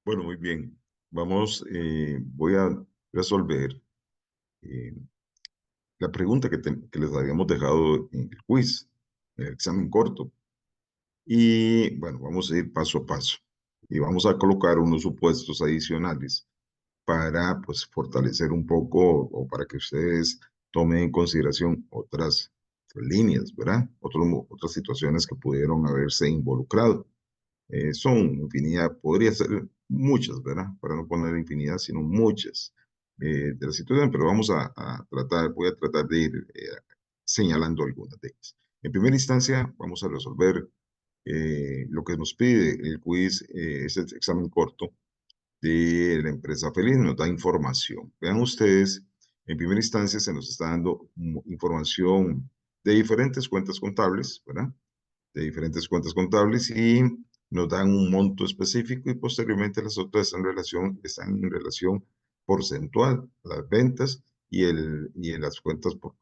Bueno, muy bien. Voy a resolver eh, la pregunta que les habíamos dejado en el quiz, en el examen corto. Y bueno, vamos a ir paso a paso. Y vamos a colocar unos supuestos adicionales para pues fortalecer un poco o para que ustedes tomen en consideración otras líneas, ¿verdad? Otras situaciones que pudieron haberse involucrado. Son infinidad, podría ser muchas, ¿verdad? Para no poner infinidad, sino muchas de la situación, pero voy a tratar de ir señalando algunas de ellas. En primera instancia, vamos a resolver lo que nos pide el quiz, es el examen corto de la empresa Feliz, nos da información. Vean ustedes, en primera instancia se nos está dando información de diferentes cuentas contables, ¿verdad? De diferentes cuentas contables y nos dan un monto específico y posteriormente las otras están en relación porcentual, las ventas y en las cuentas por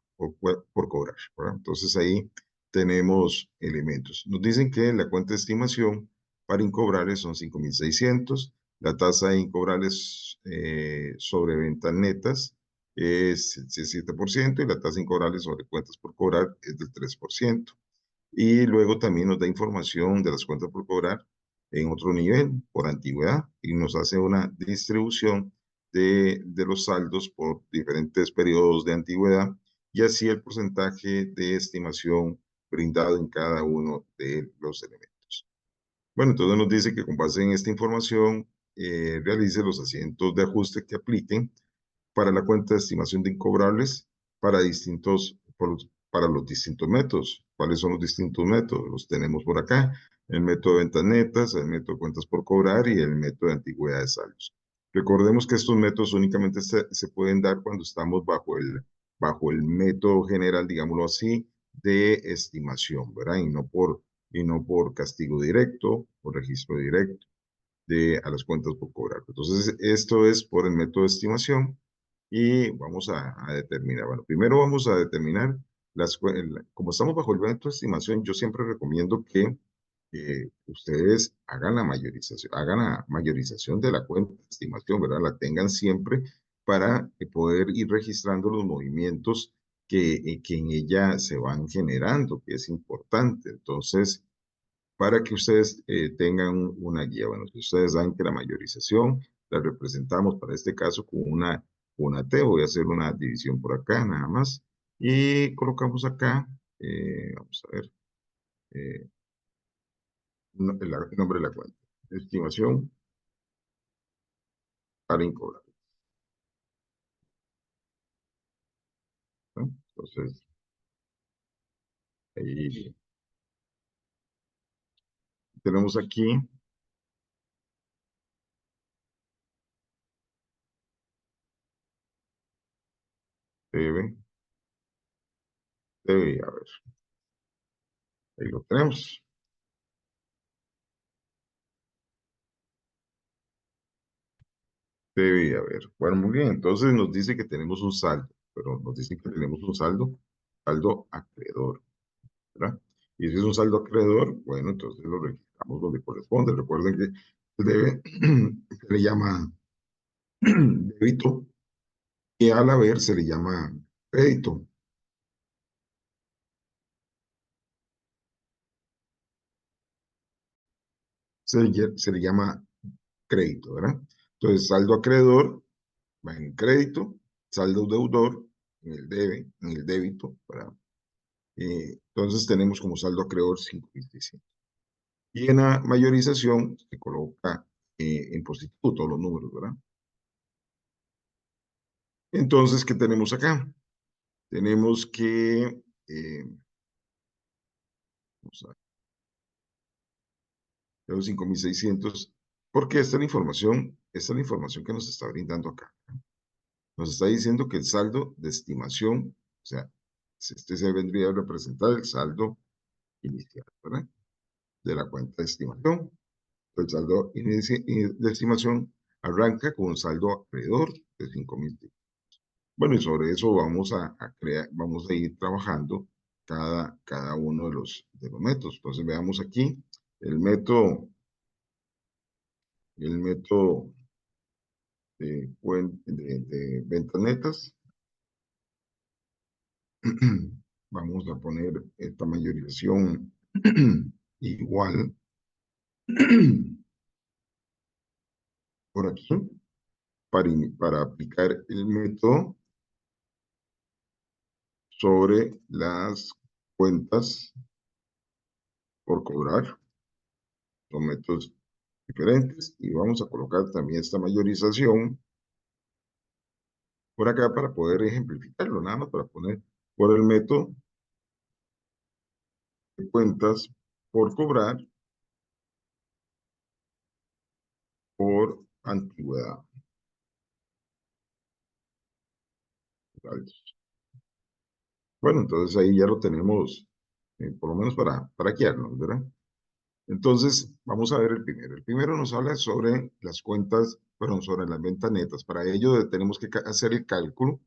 cobrar, ¿verdad? Entonces ahí tenemos elementos. Nos dicen que la cuenta de estimación para incobrables son 5.600, la tasa de incobrables sobre ventas netas es el 7% y la tasa de incobrables sobre cuentas por cobrar es del 3%. Y luego también nos da información de las cuentas por cobrar en otro nivel, por antigüedad, y nos hace una distribución de los saldos por diferentes periodos de antigüedad, y así el porcentaje de estimación brindado en cada uno de los elementos. Bueno, entonces nos dice que con base en esta información, realice los asientos de ajuste que apliquen para la cuenta de estimación de incobrables para los distintos métodos. ¿Cuáles son los distintos métodos? Los tenemos por acá. El método de ventas netas, el método de cuentas por cobrar y el método de antigüedad de saldos. Recordemos que estos métodos únicamente se pueden dar cuando estamos bajo el método general, digámoslo así, de estimación, ¿verdad? Y no por castigo directo o registro directo a las cuentas por cobrar. Entonces, esto es por el método de estimación y vamos a determinar. Bueno, primero vamos a determinar como estamos bajo el método de estimación, yo siempre recomiendo que ustedes hagan la mayorización de la cuenta de estimación, ¿verdad? La tengan siempre para poder ir registrando los movimientos que en ella se van generando, que es importante. Entonces, para que ustedes tengan una guía. Bueno, si ustedes saben que la mayorización la representamos para este caso con una T, voy a hacer una división por acá nada más y colocamos acá, vamos a ver, eh, el nombre de la cuenta, estimación para incobrar, ¿no? Entonces, ahí tenemos aquí, debe, a ver, ahí lo tenemos. Debe haber. Bueno, muy bien. Entonces nos dice que tenemos un saldo, pero nos dicen que tenemos un saldo acreedor, ¿verdad? Y si es un saldo acreedor, bueno, entonces lo registramos donde corresponde. Recuerden que debe, se le llama débito y al haber se le llama crédito. Se le llama crédito, ¿verdad? Entonces, saldo acreedor va en crédito, saldo deudor en el en el débito, ¿verdad? Entonces tenemos como saldo acreedor 5.600. Y en la mayorización se coloca en positivo todos los números, ¿verdad? Entonces, ¿qué tenemos acá? Tenemos que, vamos a ver, los 5.600, porque esta es la información que nos está brindando acá. Nos está diciendo que el saldo de estimación, o sea, este se vendría a representar el saldo inicial, ¿verdad? De la cuenta de estimación. El saldo de estimación arranca con un saldo acreedor de 5.000. Bueno, y sobre eso vamos a ir trabajando cada uno de los métodos. Entonces veamos aquí el método el método de ventas netas. Vamos a poner esta mayorización igual por aquí para aplicar el método sobre las cuentas por cobrar. Son métodos diferentes y vamos a colocar también esta mayorización por acá para poder ejemplificarlo, nada más para poner por el método de cuentas por cobrar por antigüedad. Bueno, entonces ahí ya lo tenemos, por lo menos para guiarnos, ¿verdad? Entonces, vamos a ver el primero. El primero nos habla sobre las cuentas, perdón, sobre las ventas netas. Para ello tenemos que hacer el cálculo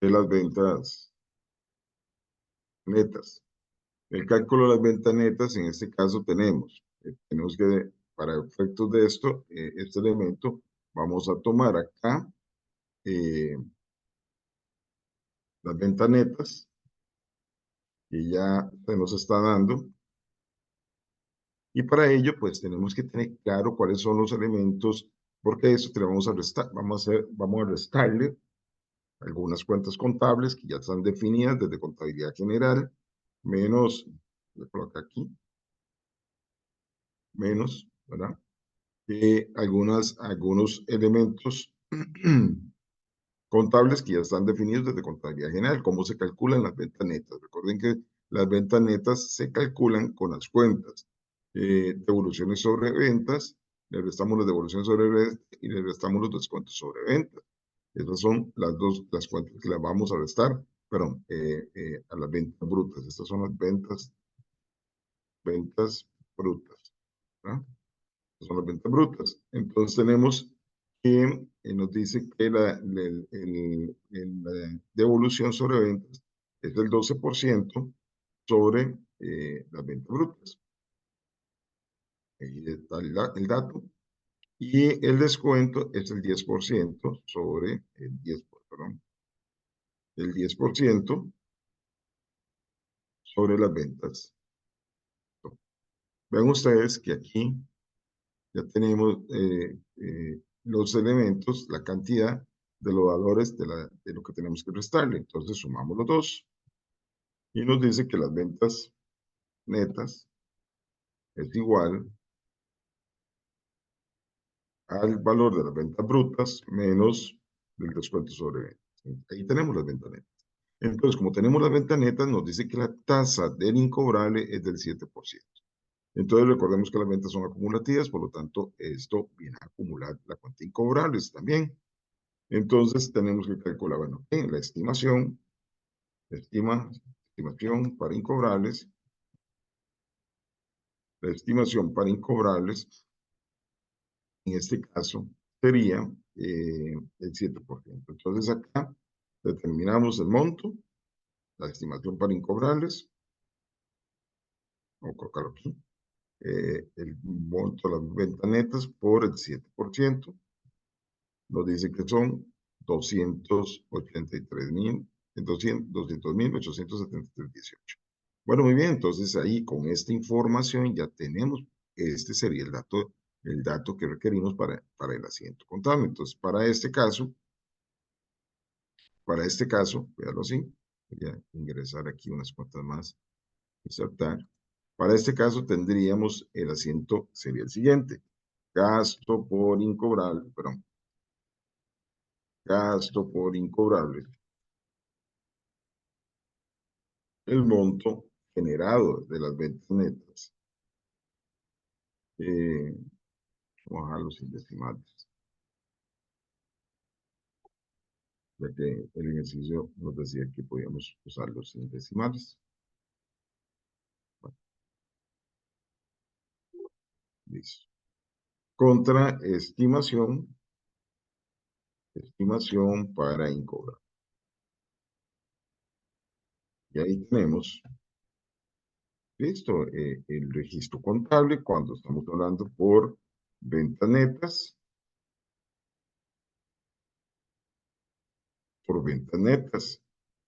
de las ventas netas. El cálculo de las ventas netas, en este caso tenemos que, para efectos de esto, este elemento, vamos a tomar acá las ventas netas, que ya se nos está dando, y para ello, pues tenemos que tener claro cuáles son los elementos, porque eso te lo vamos a restar, vamos a restarle algunas cuentas contables que ya están definidas desde contabilidad general, menos, le coloco aquí, menos, ¿verdad? Algunos elementos contables que ya están definidos desde contabilidad general, cómo se calculan las ventas netas. Recuerden que las ventas netas se calculan con las cuentas. Devoluciones sobre ventas, le restamos las devoluciones sobre ventas y le restamos los descuentos sobre ventas. Esas son las cuentas que las vamos a restar, perdón, a las ventas brutas. Estas son las ventas brutas, ¿verdad? Son las ventas brutas. Entonces tenemos que nos dice que la devolución sobre ventas es del 12% sobre las ventas brutas. Ahí está el dato. Y el descuento es el 10% sobre el 10, perdón, el 10% sobre las ventas. Ven ustedes que aquí ya tenemos los elementos, la cantidad de los valores de lo que tenemos que restarle. Entonces sumamos los dos y nos dice que las ventas netas es igual al valor de las ventas brutas menos del descuento sobre ventas. Ahí tenemos las ventas netas. Entonces, como tenemos las ventas netas, nos dice que la tasa del incobrable es del 7%. Entonces, recordemos que las ventas son acumulativas, por lo tanto, esto viene a acumular la cuenta incobrables también. Entonces, tenemos que calcular, bueno, la estimación para incobrables, la estimación para incobrables, en este caso, sería el 7%. Entonces, acá determinamos el monto, la estimación para incobrables, vamos a colocarlo aquí, el monto de las ventas netas por el 7%, nos dice que son 283.873.18. Bueno, muy bien, entonces ahí con esta información ya tenemos, este sería el dato que requerimos para el asiento contable. Entonces, véalo así, voy a ingresar aquí unas cuantas más, insertar. Para este caso tendríamos el asiento, sería el siguiente, gasto por incobrable, perdón, gasto por incobrable, el monto generado de las ventas netas. Vamos a dejarlo sin decimales, ya que el ejercicio nos decía que podíamos usarlos sin decimales. Bueno, listo. Contra estimación para incobrar. Y ahí tenemos Listo. El registro contable, cuando estamos hablando por ventas netas.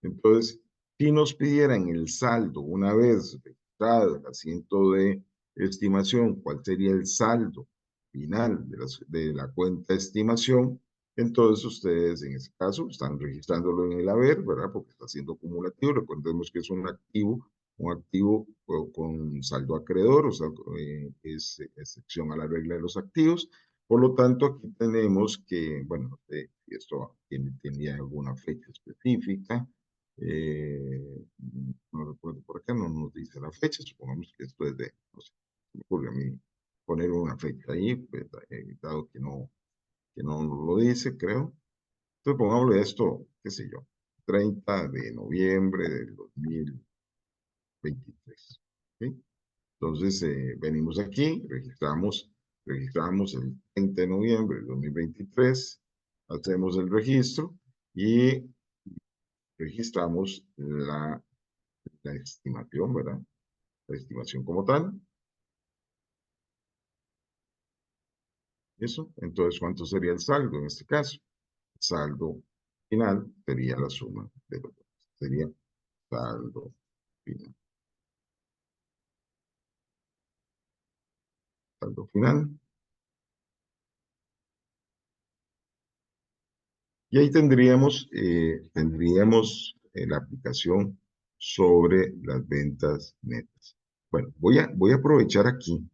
Entonces, si nos pidieran el saldo una vez registrado el asiento de estimación, ¿cuál sería el saldo final de la cuenta de estimación? Entonces, ustedes en ese caso están registrándolo en el haber, ¿verdad? Porque está siendo acumulativo. Recordemos que es un activo con saldo acreedor, o sea, es excepción a la regla de los activos. Por lo tanto, aquí tenemos que, bueno, no sé si esto tenía alguna fecha específica. No recuerdo por acá, no nos dice la fecha. Supongamos que esto es de, no sé, me ocurre a mí poner una fecha ahí, pues, dado que no nos lo dice, creo. Entonces, pongámosle esto, qué sé yo, 30 de noviembre del 2023. ¿Sí? Entonces, venimos aquí, registramos el 30 de noviembre del 2023, hacemos el registro y registramos la estimación, ¿verdad? La estimación como tal. Eso. Entonces, ¿cuánto sería el saldo en este caso? El saldo final sería la suma de los dos. Sería saldo final. Saldo final. Y ahí tendríamos la aplicación sobre las ventas netas. Bueno, voy a aprovechar aquí,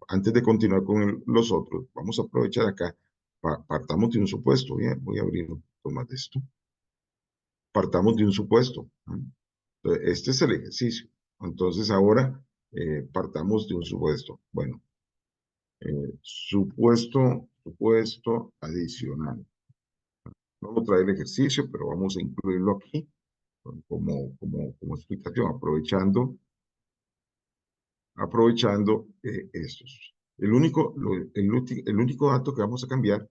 antes de continuar con los otros, vamos a aprovechar acá, partamos de un supuesto, voy a abrir un poco más de esto, partamos de un supuesto, ¿no? Entonces, este es el ejercicio. Entonces ahora partamos de un supuesto. Bueno, supuesto adicional. No lo trae el ejercicio, pero vamos a incluirlo aquí como explicación, aprovechando estos. El único dato que vamos a cambiar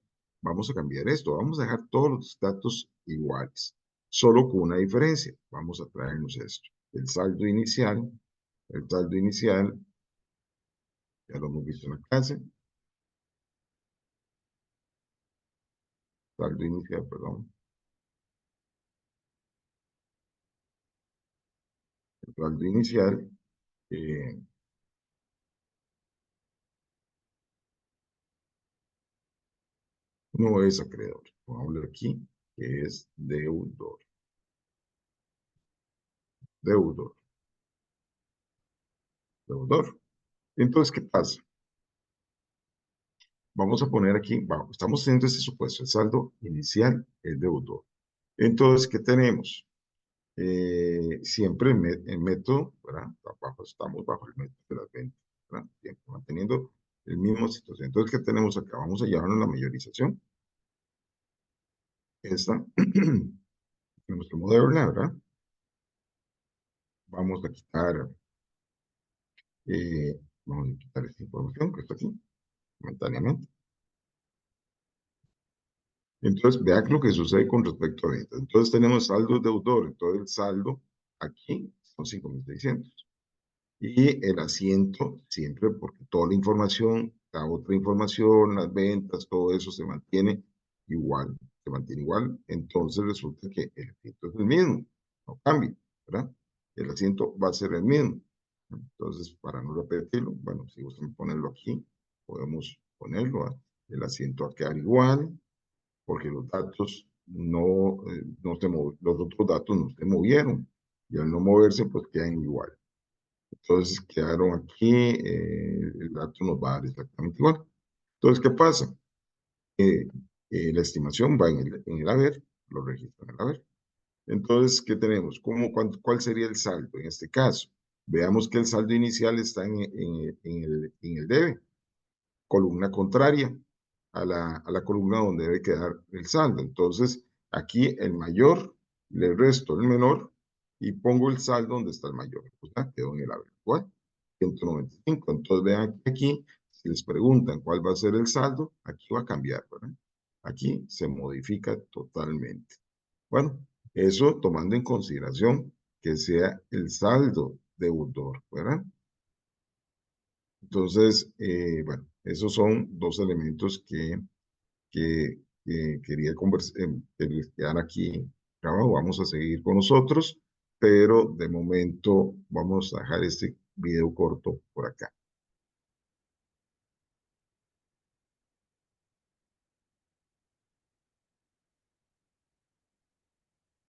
esto, vamos a dejar todos los datos iguales, solo con una diferencia. Vamos a traernos esto. El saldo inicial, ya lo hemos visto en la clase, saldo inicial, perdón, el saldo inicial eh, no es acreedor. Vamos a ver aquí, que es deudor. Deudor, deudor. Entonces, ¿qué pasa? Vamos a poner aquí, estamos haciendo este supuesto, el saldo inicial es deudor. Entonces, ¿qué tenemos? Siempre el método, ¿verdad? Estamos bajo el método de las ventas, ¿verdad? Siempre manteniendo el mismo situación. Entonces, ¿qué tenemos acá? Vamos a llevarnos la mayorización. Esta, tenemos que moverla, ¿verdad? Vamos a quitar, vamos a quitar esta información que está aquí, momentáneamente. Entonces, vean lo que sucede con respecto a ventas. Entonces, tenemos saldo deudor. Entonces, el saldo aquí son 5.600. Y el asiento, siempre, porque toda la información, la otra información, las ventas, todo eso se mantiene igual. Se mantiene igual. Entonces, resulta que el asiento es el mismo. No cambia, ¿verdad? El asiento va a ser el mismo. Entonces, para no repetirlo, bueno, si gustan ponerlo aquí, podemos ponerlo. El asiento va a quedar igual porque los datos los otros datos no se movieron y al no moverse pues quedan igual. Entonces quedaron aquí, el dato nos va a dar exactamente igual. Entonces, ¿qué pasa? Eh, la estimación va en el haber, lo registra en el haber. Entonces, ¿qué tenemos? ¿Cuál sería el saldo en este caso? Veamos que el saldo inicial está en el debe, columna contraria a la columna donde debe quedar el saldo. Entonces, aquí el mayor, le resto el menor y pongo el saldo donde está el mayor. O sea, quedó en el averigual, 195. Entonces, vean que aquí, si les preguntan cuál va a ser el saldo, aquí va a cambiar, ¿verdad? Aquí se modifica totalmente. Bueno, eso tomando en consideración que sea el saldo deudor, ¿verdad? Entonces, bueno, esos son dos elementos que quería que les quedan aquí abajo. Vamos a seguir con nosotros, pero de momento vamos a dejar este video corto por acá.